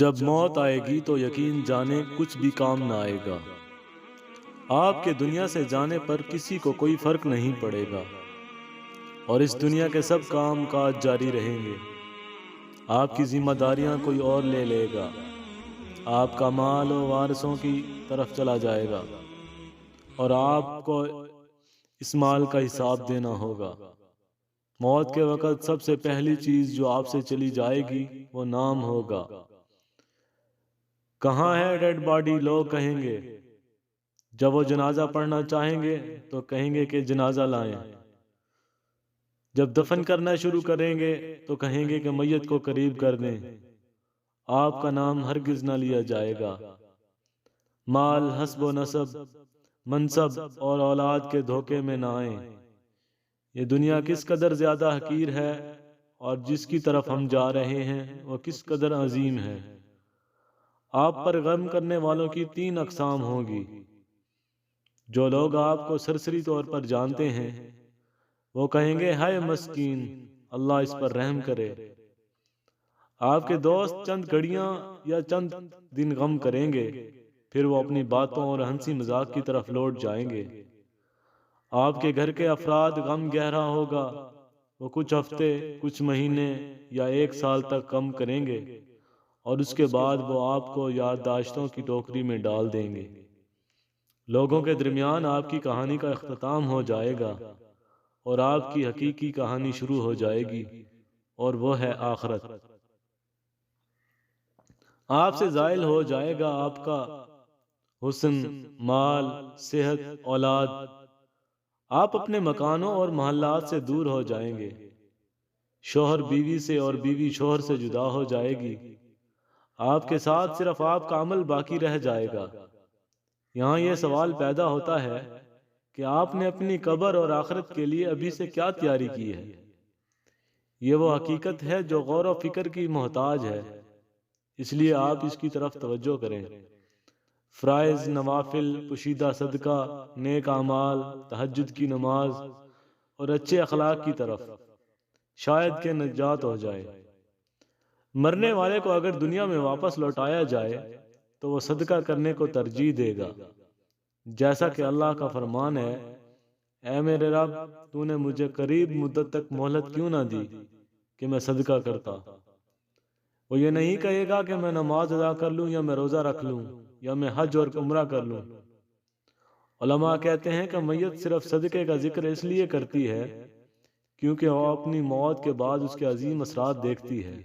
جب موت آئے گی تو یقین جانے کچھ بھی کام نہ آئے گا۔ آپ کے دنیا سے جانے پر کسی کو کوئی فرق نہیں پڑے گا اور اس دنیا کے سب کام کاج جاری رہیں گے۔ آپ کی ذمہ داریاں کوئی اور لے لے گا۔ آپ کا مال و وارثوں کی طرف چلا جائے گا اور آپ کو اس مال کا حساب دینا ہوگا۔ موت کے وقت سب سے پہلی چیز جو آپ سے چلی جائے گی وہ نام ہوگا۔ کہاں ہے ڈیڈ باڈی؟ لوگ کہیں گے۔ جب وہ جنازہ پڑھنا چاہیں گے تو کہیں گے کہ جنازہ لائیں۔ جب دفن کرنا شروع کریں گے تو کہیں گے کہ میت کو قریب کر دیں۔ آپ کا نام ہرگز نہ لیا جائے گا۔ مال، حسب و نسب، منصب اور اولاد کے دھوکے میں نہ آئیں۔ یہ دنیا کس قدر زیادہ حقیر ہے اور جس کی طرف ہم جا رہے ہیں وہ کس قدر عظیم ہے۔ آپ پر غم کرنے والوں کی 3 اقسام ہوں گی۔ جو لوگ آپ کو سرسری طور پر جانتے ہیں وہ کہیں گے ہائے مسکین، اللہ اس پر رحم کرے۔ آپ کے دوست چند گھڑیاں یا چند دن غم کریں گے، پھر وہ اپنی باتوں اور ہنسی مذاق کی طرف لوٹ جائیں گے۔ آپ کے گھر کے افراد غم گہرا ہوگا، وہ کچھ ہفتے، کچھ مہینے یا 1 سال تک غم کریں گے اور اس کے بعد وہ آپ کو یادداشتوں کی ٹوکری میں ڈال دیں گے۔ لوگوں کے درمیان آپ کی کہانی کا اختتام ہو جائے گا اور آپ کی حقیقی کہانی شروع ہو جائے گی، اور وہ ہے آخرت۔ آپ سے زائل ہو جائے گا آپ کا حسن، مال، صحت، اولاد۔ آپ اپنے مکانوں اور محلات سے دور ہو جائیں گے۔ شوہر بیوی سے اور بیوی شوہر سے جدا ہو جائے گی۔ آپ کے ساتھ صرف آپ کا عمل باقی رہ جائے گا۔ یہاں یہ سوال پیدا ہوتا ہے کہ آپ نے اپنی قبر اور آخرت کے لیے ابھی سے کیا تیاری کی ہے؟ یہ وہ حقیقت ہے جو غور و فکر کی محتاج ہے، اس لیے آپ اس کی طرف توجہ کریں۔ فرائض، نوافل، پوشیدہ صدقہ، نیک اعمال، تہجد کی نماز اور اچھے اخلاق کی طرف، شاید کہ نجات ہو جائے۔ مرنے والے کو اگر دنیا میں واپس لوٹایا جائے تو وہ صدقہ کرنے کو ترجیح دے گا، جیسا کہ اللہ کا فرمان ہے، اے میرے رب، تو نے مجھے قریب مدت تک مہلت کیوں نہ دی کہ میں صدقہ کرتا۔ وہ یہ نہیں کہے گا کہ میں نماز ادا کر لوں یا میں روزہ رکھ لوں یا میں حج اور عمرہ کر لوں۔ علماء کہتے ہیں کہ میت صرف صدقے کا ذکر اس لیے کرتی ہے کیونکہ وہ اپنی موت کے بعد اس کے عظیم اثرات دیکھتی ہے،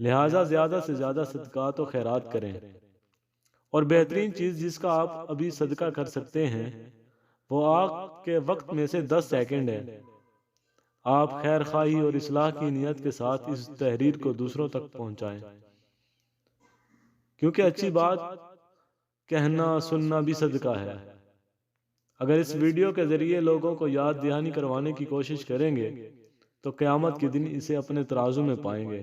لہٰذا زیادہ سے زیادہ صدقات و خیرات کریں۔ اور بہترین چیز جس کا آپ ابھی صدقہ کر سکتے ہیں وہ آپ کے وقت میں سے 10 سیکنڈ ہے۔ آپ خیر خواہی اور اصلاح کی نیت کے ساتھ اس تحریر کو دوسروں تک پہنچائیں، کیونکہ اچھی بات کہنا سننا بھی صدقہ ہے۔ اگر اس ویڈیو کے ذریعے لوگوں کو یاد دہانی کروانے کی کوشش کریں گے تو قیامت کے دن اسے اپنے ترازو میں پائیں گے۔